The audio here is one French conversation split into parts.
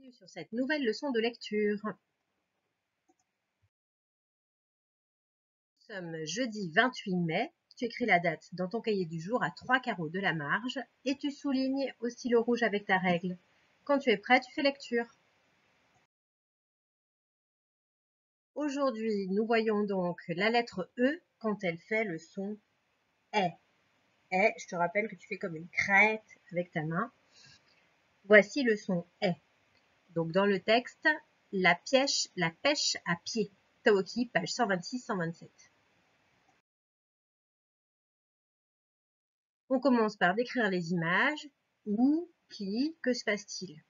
Bienvenue sur cette nouvelle leçon de lecture. Nous sommes jeudi 28 mai. Tu écris la date dans ton cahier du jour à 3 carreaux de la marge et tu soulignes au stylo rouge avec ta règle. Quand tu es prêt, tu fais lecture. Aujourd'hui, nous voyons donc la lettre E quand elle fait le son E. E, je te rappelle que tu fais comme une crête avec ta main. Voici le son E. Donc dans le texte, la pêche à pied. Taoki, page 126-127. On commence par décrire les images. Où, qui, que se passe-t-il?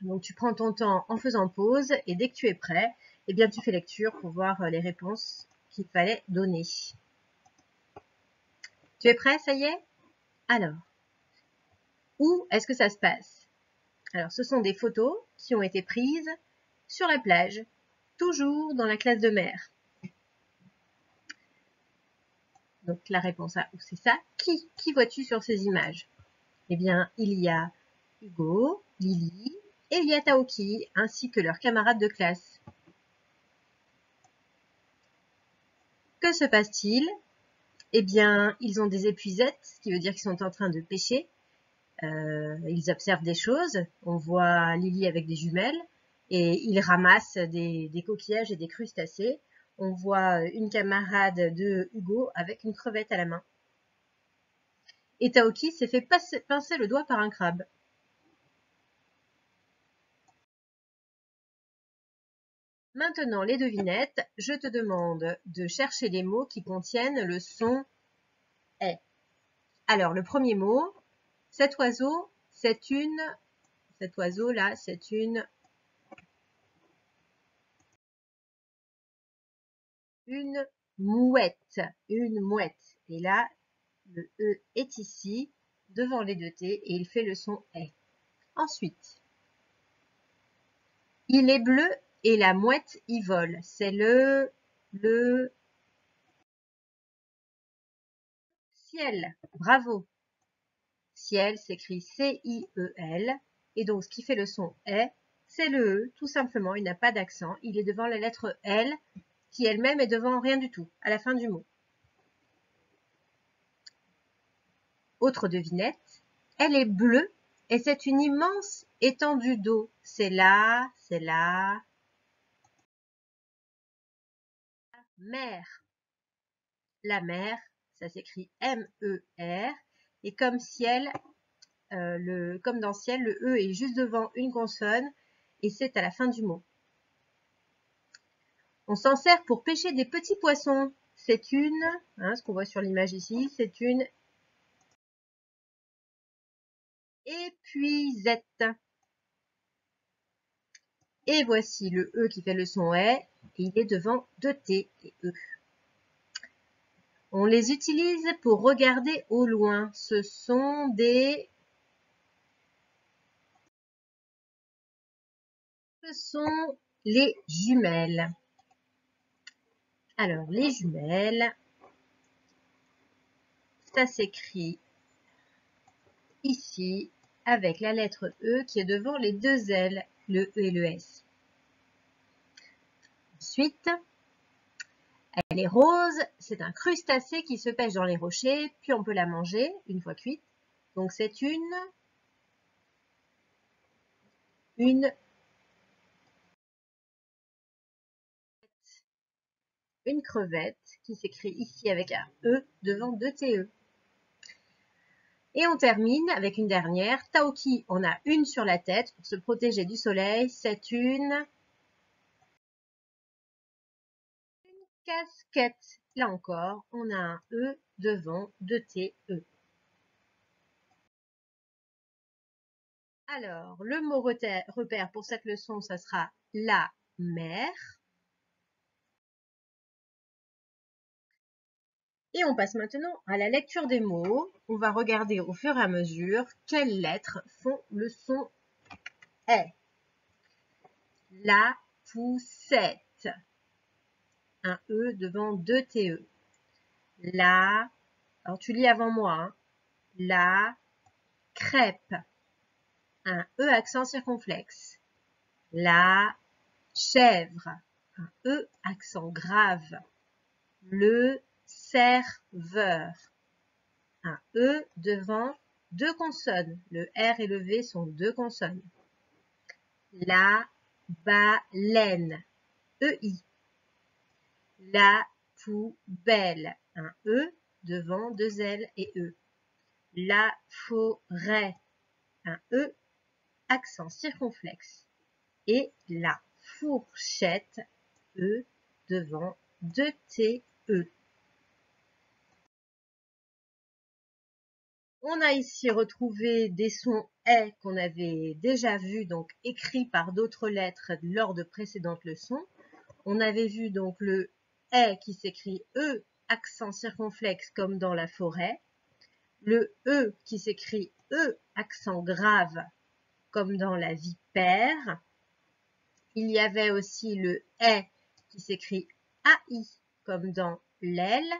Donc tu prends ton temps en faisant pause et dès que tu es prêt, eh bien tu fais lecture pour voir les réponses qu'il fallait donner. Tu es prêt, ça y est? Alors, où est-ce que ça se passe? Alors, ce sont des photos qui ont été prises sur la plage, toujours dans la classe de mer. Donc la réponse A, c'est ça. Qui vois-tu sur ces images? Eh bien, il y a Hugo, Lily et il y a Taoki, ainsi que leurs camarades de classe. Que se passe-t-il? Eh bien, ils ont des épuisettes, ce qui veut dire qu'ils sont en train de pêcher. Ils observent des choses. On voit Lily avec des jumelles et ils ramassent des coquillages et des crustacés. On voit une camarade de Hugo avec une crevette à la main. Et Taoki s'est fait pincer le doigt par un crabe. Maintenant, les devinettes, je te demande de chercher les mots qui contiennent le son « est ». Alors, le premier mot, cet oiseau, c'est une... Cet oiseau-là, c'est une mouette. Une mouette. Et là, le E est ici, devant les deux T, et il fait le son « est ». Ensuite, il est bleu et la mouette y vole. C'est le ciel. Bravo. Ciel s'écrit C-I-E-L. Et donc, ce qui fait le son est, c'est le E, tout simplement. Il n'a pas d'accent. Il est devant la lettre L, qui elle-même est devant rien du tout, à la fin du mot. Autre devinette. Elle est bleue et c'est une immense étendue d'eau. C'est la mer. La mer, ça s'écrit M-E-R. Et comme ciel, comme dans ciel, le E est juste devant une consonne et c'est à la fin du mot. On s'en sert pour pêcher des petits poissons. C'est une, ce qu'on voit sur l'image ici, c'est une épuisette. Et voici le E qui fait le son est, et il est devant deux T et E. On les utilise pour regarder au loin. Ce sont des... Ce sont les jumelles. Alors, les jumelles, ça s'écrit ici avec la lettre E qui est devant les deux L, le E et le S. Ensuite, elle est rose, c'est un crustacé qui se pêche dans les rochers, puis on peut la manger une fois cuite. Donc c'est une crevette qui s'écrit ici avec un E devant deux TE. Et on termine avec une dernière. Taoki en a une sur la tête pour se protéger du soleil. C'est une casquette. Là encore, on a un E devant deux TE. Alors, le mot repère pour cette leçon, ça sera la mer. Et on passe maintenant à la lecture des mots. On va regarder au fur et à mesure quelles lettres font le son « est ». La poussette. Un E devant deux TE. La, alors tu lis avant moi, hein, la crêpe. Un E accent circonflexe. La chèvre, un E accent grave. Le serveur, un E devant deux consonnes. Le R et le V sont deux consonnes. La baleine, EI. La poubelle, un E devant deux L et E. La forêt, un E, accent circonflexe. Et la fourchette, E devant deux T, E. On a ici retrouvé des sons E qu'on avait déjà vus, donc écrits par d'autres lettres lors de précédentes leçons. On avait vu donc le E qui s'écrit E, accent circonflexe comme dans la forêt. Le E qui s'écrit E, accent grave comme dans la vipère. Il y avait aussi le E qui s'écrit AI comme dans l'aile.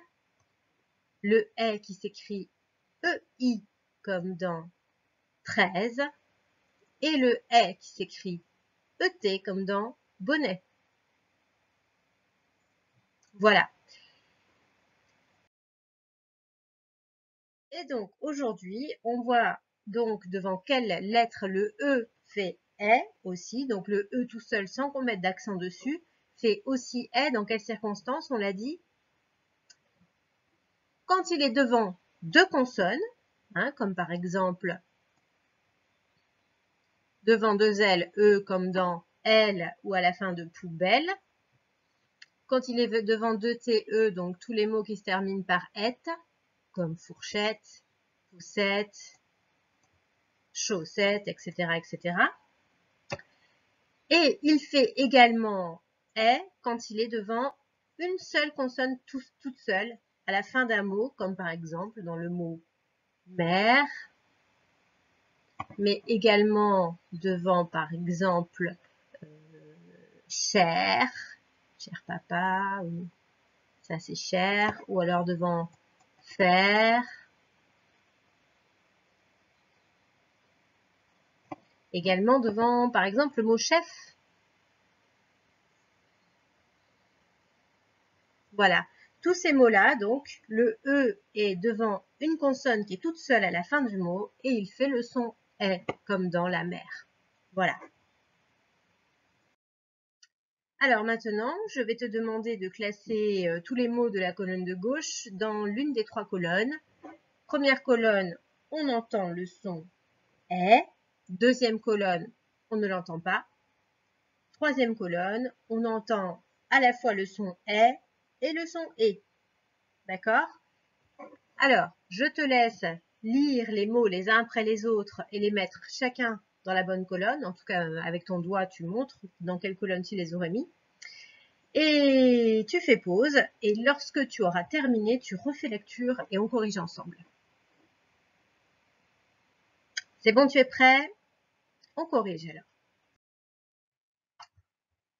Le E qui s'écrit EI comme dans 13 et le E qui s'écrit ET comme dans bonnet. Voilà. Et donc aujourd'hui, on voit donc devant quelle lettre le E fait E aussi. Donc le E tout seul sans qu'on mette d'accent dessus fait aussi E. Dans quelles circonstances? On l'a dit. Quand il est devant deux consonnes, comme par exemple devant deux L, E comme dans L ou à la fin de poubelle. Quand il est devant deux T, E, donc tous les mots qui se terminent par et, comme fourchette, poussette, chaussette, etc., etc. Et il fait également E quand il est devant une seule consonne toute seule à la fin d'un mot, comme par exemple dans le mot mère, mais également devant, par exemple, cher papa, ou ça c'est cher, ou alors devant faire, également devant, par exemple, le mot chef. Voilà, tous ces mots-là, donc, le E est devant une consonne qui est toute seule à la fin du mot, et il fait le son E, comme dans la mer. Voilà. Alors maintenant, je vais te demander de classer tous les mots de la colonne de gauche dans l'une des trois colonnes. Première colonne, on entend le son E. Deuxième colonne, on ne l'entend pas. Troisième colonne, on entend à la fois le son E et le son E. D'accord? Alors, je te laisse lire les mots les uns après les autres et les mettre chacun dans la bonne colonne. En tout cas, avec ton doigt, tu montres dans quelle colonne tu les aurais mis. Et tu fais pause, et lorsque tu auras terminé, tu refais lecture et on corrige ensemble. C'est bon, tu es prêt? On corrige alors.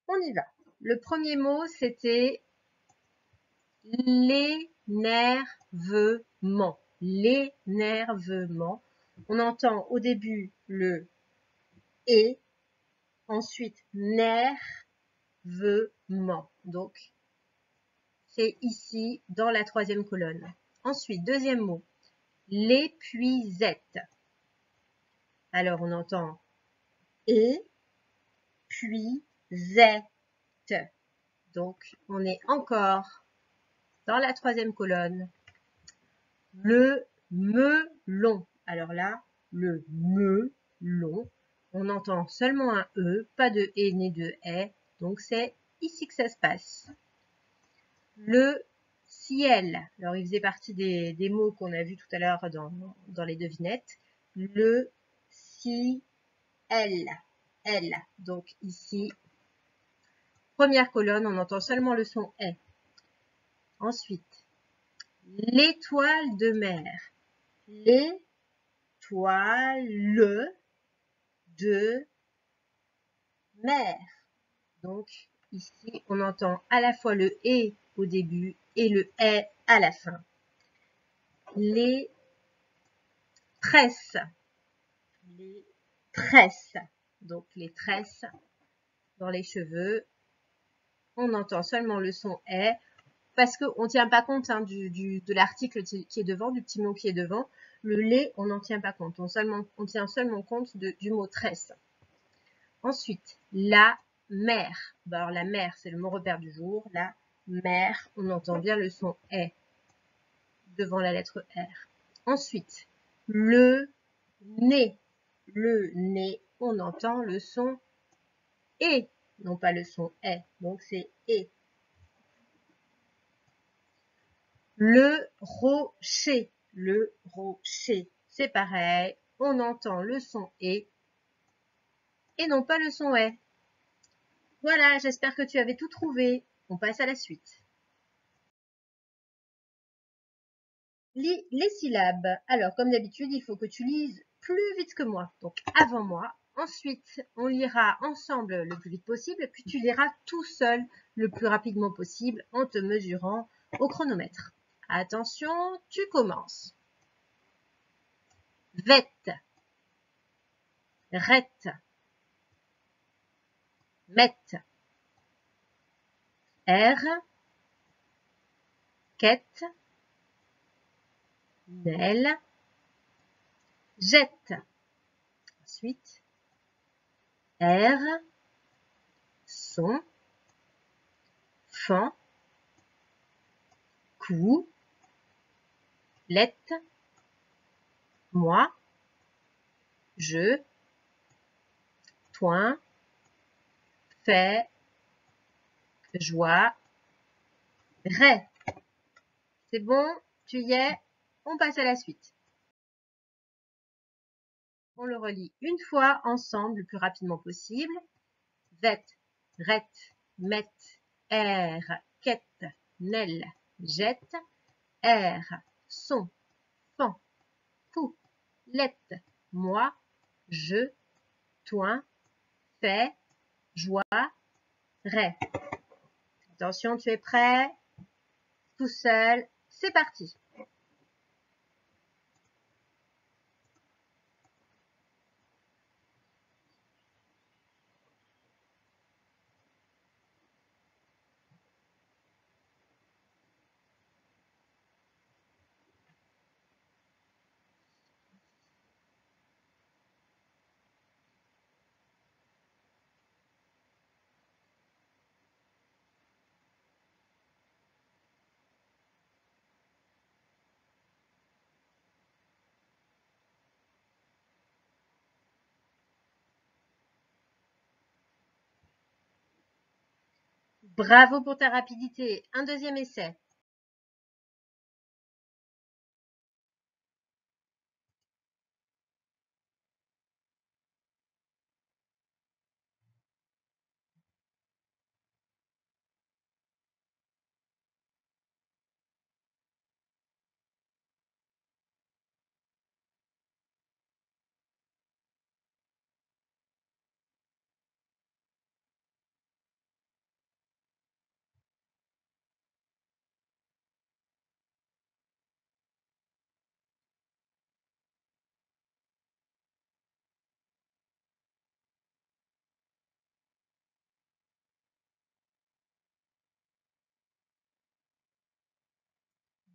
On y va. Le premier mot, c'était l'énervement. L'énervement. On entend au début le et, ensuite nervement. Donc, c'est ici dans la troisième colonne. Ensuite, deuxième mot, l'épuisette. Alors, on entend et, puis, zette. Donc, on est encore dans la troisième colonne. Le melon. Alors là, le melon, on entend seulement un E, pas de E ni de E, donc c'est ici que ça se passe. Le ciel. Alors, il faisait partie des mots qu'on a vus tout à l'heure dans les devinettes. Le ciel. L. Donc, ici, première colonne, on entend seulement le son E. Ensuite, l'étoile de mer. L'étoile de mer. Donc, ici, on entend à la fois le « et » au début et le « est » à la fin. Les tresses. Les tresses. Donc, les tresses. dans les cheveux, on entend seulement le son « est » parce qu'on ne tient pas compte hein, de l'article qui est devant, du petit mot qui est devant. Le « les », on n'en tient pas compte. On tient seulement compte du mot « tresse ». Ensuite, la mer. Bon, alors la mer, c'est le mot repère du jour. La mer, on entend bien le son « est » devant la lettre R. Ensuite, le nez. Le nez, on entend le son « et », non pas le son « est », donc c'est « et ». Le rocher. Le rocher, c'est pareil, on entend le son « et » et non pas le son « est ». Voilà, j'espère que tu avais tout trouvé. On passe à la suite. Lis les syllabes. Alors, comme d'habitude, il faut que tu lises plus vite que moi, donc avant moi. Ensuite, on lira ensemble le plus vite possible, puis tu liras tout seul le plus rapidement possible en te mesurant au chronomètre. Attention, tu commences. Vette, rette, mette, R, quête, nelle, jette. Ensuite, R, son, fan, cou, lette, moi, je, toin, fait, joie, ray. C'est bon, tu y es, on passe à la suite. On le relit une fois ensemble le plus rapidement possible. Vette, rette, mette, R, quête, nelle, jette, R, son, fan, cou, lette, moi, je, toin, fait, joie, ray. Attention, tu es prêt? Tout seul, c'est parti. Bravo pour ta rapidité. Un deuxième essai.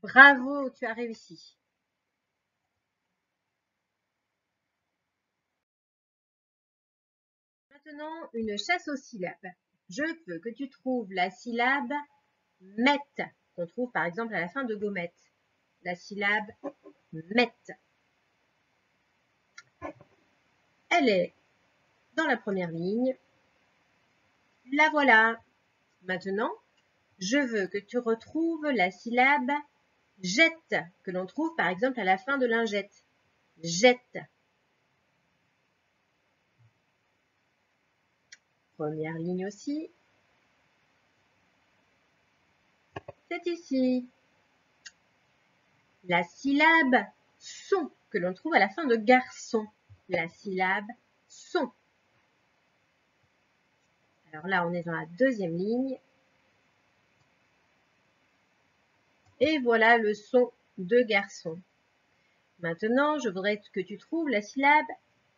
Bravo, tu as réussi. Maintenant, une chasse aux syllabes. Je veux que tu trouves la syllabe mette, qu'on trouve par exemple à la fin de gommette. La syllabe mette. Elle est dans la première ligne. La voilà. Maintenant, je veux que tu retrouves la syllabe jette, que l'on trouve par exemple à la fin de lingette. Jette. Première ligne aussi. C'est ici. La syllabe son, que l'on trouve à la fin de garçon. La syllabe son. Alors là, on est dans la deuxième ligne. Et voilà le son de garçon. Maintenant, je voudrais que tu trouves la syllabe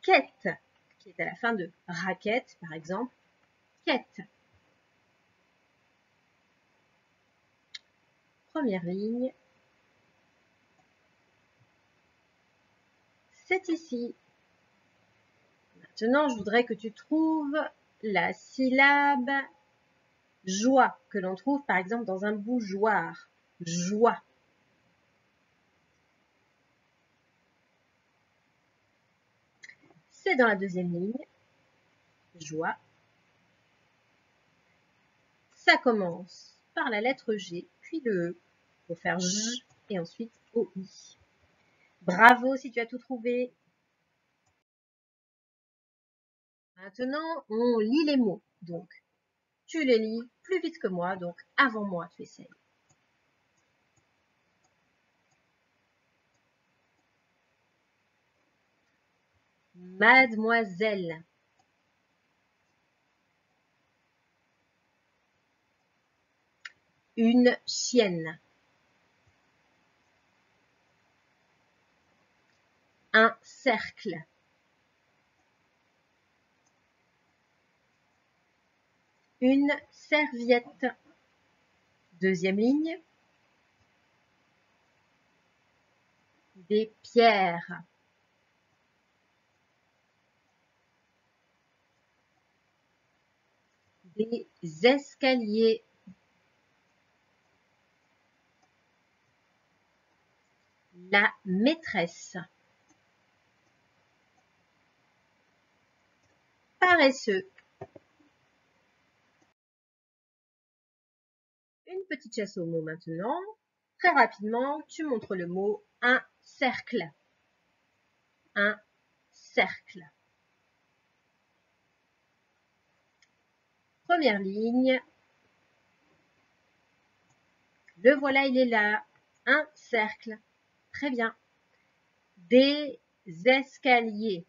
quête, qui est à la fin de raquette, par exemple. quête. Première ligne. C'est ici. Maintenant, je voudrais que tu trouves la syllabe joie, que l'on trouve par exemple dans un bougeoir. Joie. C'est dans la deuxième ligne. Joie. Ça commence par la lettre G, puis le E. Il faut faire J et ensuite OI. Bravo si tu as tout trouvé. Maintenant, on lit les mots. Donc, tu les lis plus vite que moi, donc avant moi, tu essayes. Mademoiselle. Une chienne. Un cercle. Une serviette. Deuxième ligne. Des pierres. Des escaliers. La maîtresse. Paresseux. Une petite chasse aux mots maintenant. Très rapidement, tu montres le mot un cercle. Un cercle. Première ligne. Le voilà, il est là. Un cercle. Très bien. Des escaliers.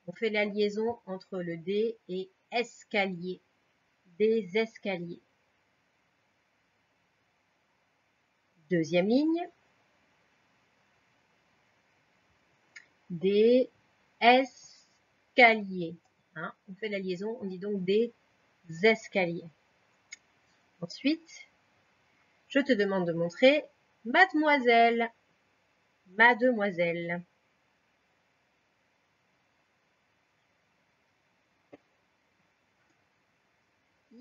On fait la liaison entre le D et escalier. Des escaliers. Deuxième ligne. Des escaliers. Hein, on fait la liaison, on dit donc des escaliers. Ensuite, je te demande de montrer mademoiselle. Mademoiselle.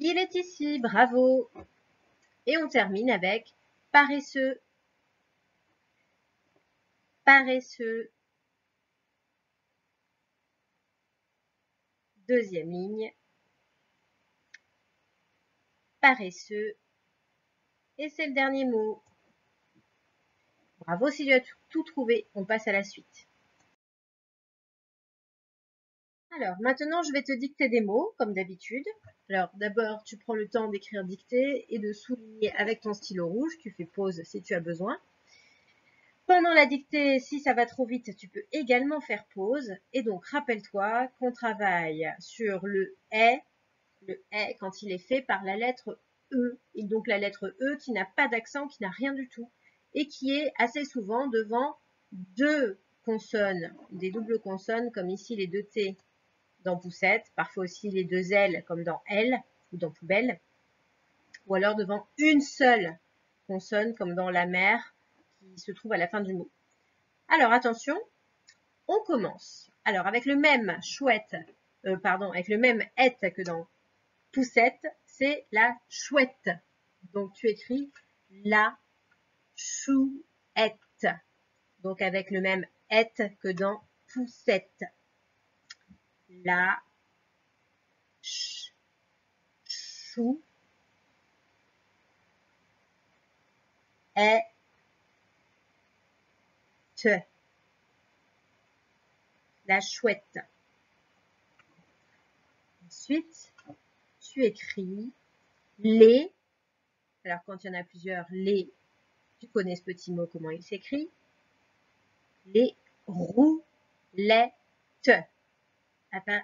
Il est ici, bravo. Et on termine avec paresseux. Paresseux. Deuxième ligne. Paresseux. Et c'est le dernier mot. Bravo si tu as tout trouvé. On passe à la suite. Alors, maintenant, je vais te dicter des mots, comme d'habitude. Alors, d'abord, tu prends le temps d'écrire dictée et de souligner avec ton stylo rouge. Tu fais pause si tu as besoin. Pendant la dictée, si ça va trop vite, tu peux également faire pause. Et donc, rappelle-toi qu'on travaille sur le est quand il est fait par la lettre E. Et donc, la lettre E qui n'a pas d'accent, qui n'a rien du tout. Et qui est assez souvent devant deux consonnes, des doubles consonnes, comme ici les deux T dans poussette, parfois aussi les deux L comme dans L ou dans poubelle, ou alors devant une seule consonne comme dans la mer qui se trouve à la fin du mot. Alors attention, on commence. Alors avec le même chouette, avec le même et que dans poussette, c'est la chouette. Donc tu écris la chouette. Donc avec le même et que dans poussette. La chou est la chouette. Ensuite, tu écris les. Alors quand il y en a plusieurs, les, tu connais ce petit mot, comment il s'écrit. Les roulettes.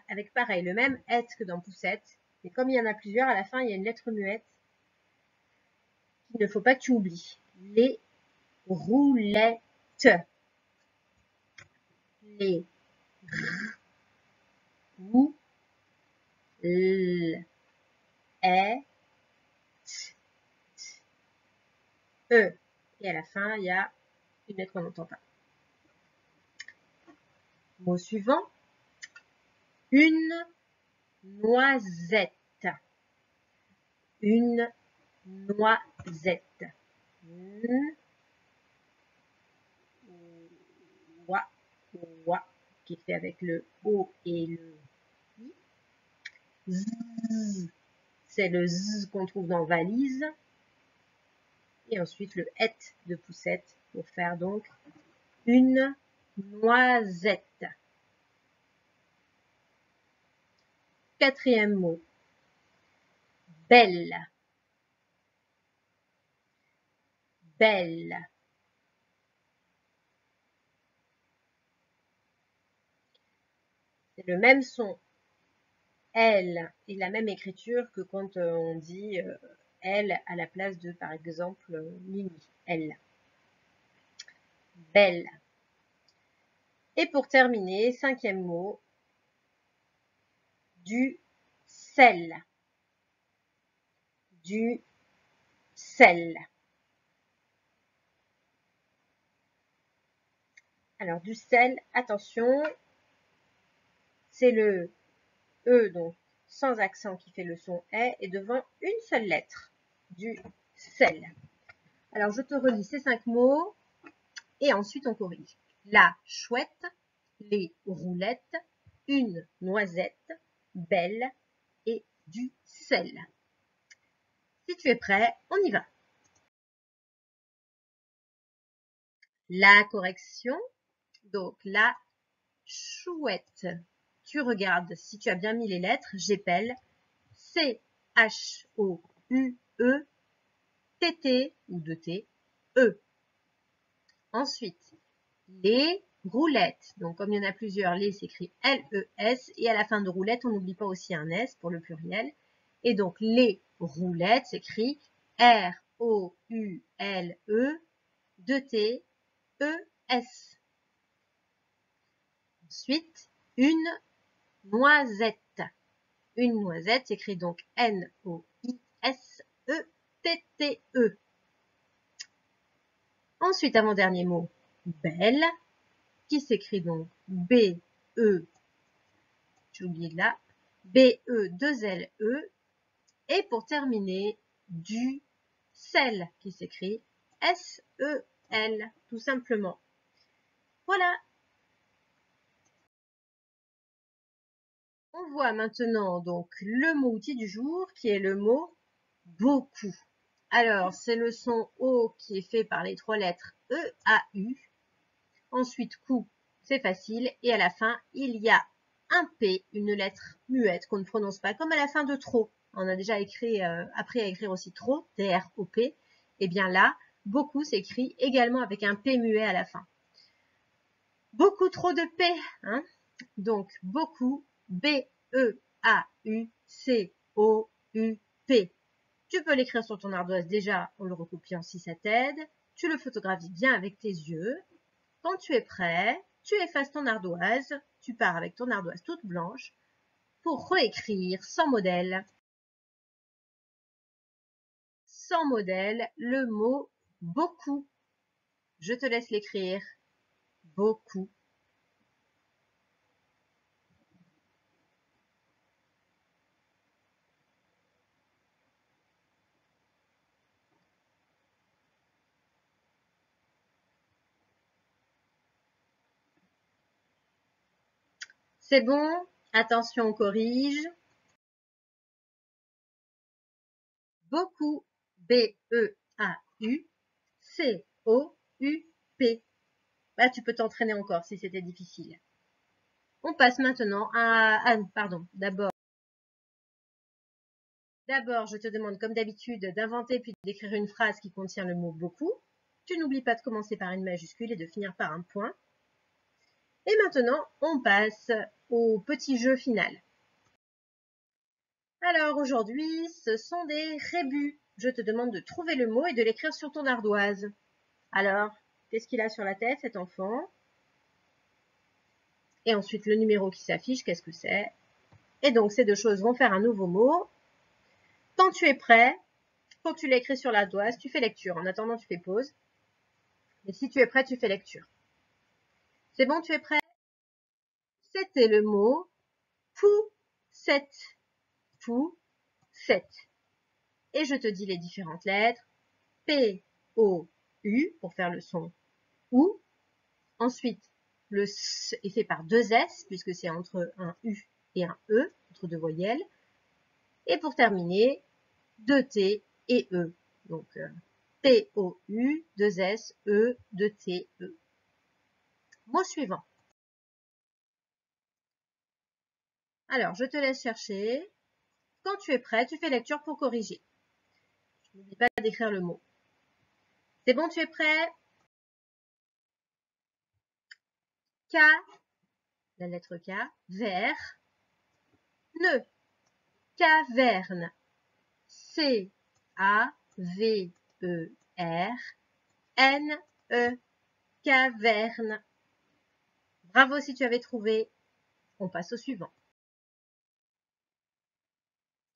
Avec pareil, le même et que dans poussette. Et comme il y en a plusieurs, à la fin, il y a une lettre muette qu'il ne faut pas que tu oublies. Les roulettes. Les E. Et à la fin, il y a une lettre qu'on n'entend pas. Mot suivant. Une noisette. Une noisette. Wa, qui est fait avec le O et le I. Z, c'est le Z qu'on trouve dans valise. Et ensuite le et de poussette pour faire donc une noisette. Quatrième mot. Belle. Belle. C'est le même son, elle, et la même écriture que quand on dit elle à la place de, par exemple, Lily. Elle. Belle. Et pour terminer, cinquième mot, du sel. Du sel. Alors, du sel, attention, c'est le E, donc sans accent qui fait le son est, et devant une seule lettre, du sel. Alors, je te relis ces 5 mots, et ensuite on corrige. La chouette, les roulettes, une noisette, belle et du sel. Si tu es prêt, on y va. La correction, donc la chouette. Tu regardes si tu as bien mis les lettres. J'épelle C-H-O-U-E-T-T ou 2T, E. Ensuite, les roulettes. Donc, comme il y en a plusieurs, les s'écrit L-E-S. Et à la fin de roulette, on n'oublie pas aussi un S pour le pluriel. Et donc, les roulettes s'écrit R-O-U-L-E, 2T, E-S. Ensuite, une noisette. Une noisette s'écrit donc N-O-I-S-E-T-T-E. Ensuite, avant-dernier mot, belle, qui s'écrit donc B-E, j'ai oublié de là, B-E-2-L-E. Et pour terminer, du sel, qui s'écrit S-E-L, tout simplement. Voilà. On voit maintenant donc le mot outil du jour qui est le mot beaucoup. Alors, c'est le son O qui est fait par les 3 lettres E-A-U. Ensuite, coup, c'est facile. Et à la fin, il y a un P, une lettre muette qu'on ne prononce pas, comme à la fin de trop. On a déjà appris à écrire aussi trop, T-R-O-P. Et bien là, beaucoup s'écrit également avec un P muet à la fin. Beaucoup trop de P, hein? Donc, beaucoup, B-E-A-U-C-O-U-P. Tu peux l'écrire sur ton ardoise déjà en le recopiant si ça t'aide. Tu le photographies bien avec tes yeux. Quand tu es prêt, tu effaces ton ardoise. Tu pars avec ton ardoise toute blanche pour réécrire sans modèle. Sans modèle, le mot beaucoup. Je te laisse l'écrire. Beaucoup. C'est bon? Attention, on corrige. Beaucoup. B-E-A-U-C-O-U-P. Là, tu peux t'entraîner encore si c'était difficile. On passe maintenant pardon, d'abord, je te demande, comme d'habitude, d'inventer puis d'écrire une phrase qui contient le mot beaucoup. Tu n'oublies pas de commencer par une majuscule et de finir par un point. Et maintenant, on passe au petit jeu final. Alors, aujourd'hui, ce sont des rébus. Je te demande de trouver le mot et de l'écrire sur ton ardoise. Alors, qu'est-ce qu'il a sur la tête, cet enfant? Et ensuite, le numéro qui s'affiche, qu'est-ce que c'est? Et donc, ces deux choses vont faire un nouveau mot. Quand tu es prêt, quand tu l'as écrit sur l'ardoise, tu fais lecture. En attendant, tu fais pause. Et si tu es prêt, tu fais lecture. C'est bon, tu es prêt? C'était le mot poussette. Poussette. Et je te dis les différentes lettres. P-O-U pour faire le son OU. Ensuite, le S est fait par deux S puisque c'est entre un U et un E, entre deux voyelles. Et pour terminer, deux T et E. Donc, P-O-U, deux S, E, deux T, E. Mot suivant. Alors, je te laisse chercher. Quand tu es prêt, tu fais lecture pour corriger. N'oublie pas d'écrire le mot. C'est bon, tu es prêt? K, la lettre K, vert, ne, caverne, C-A-V-E-R-N-E, caverne. Bravo si tu avais trouvé. On passe au suivant.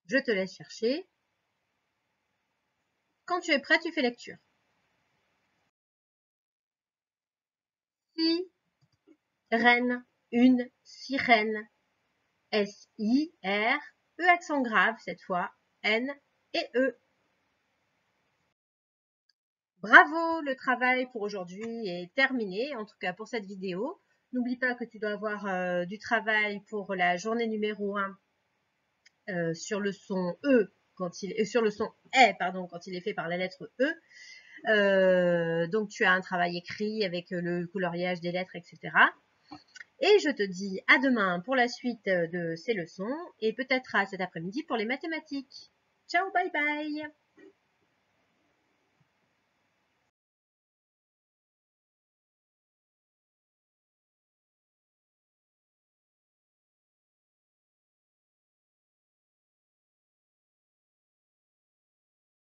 Je te laisse chercher. Quand tu es prêt, tu fais lecture. Sirène, une sirène. S-I-R, E accent grave cette fois, N et E. Bravo, le travail pour aujourd'hui est terminé, en tout cas pour cette vidéo. N'oublie pas que tu dois avoir du travail pour la journée numéro 1 sur le son E, sur le son E, pardon, quand il est fait par la lettre E. Donc tu as un travail écrit avec le coloriage des lettres, etc. Et je te dis à demain pour la suite de ces leçons et peut-être à cet après-midi pour les mathématiques. Ciao, bye bye!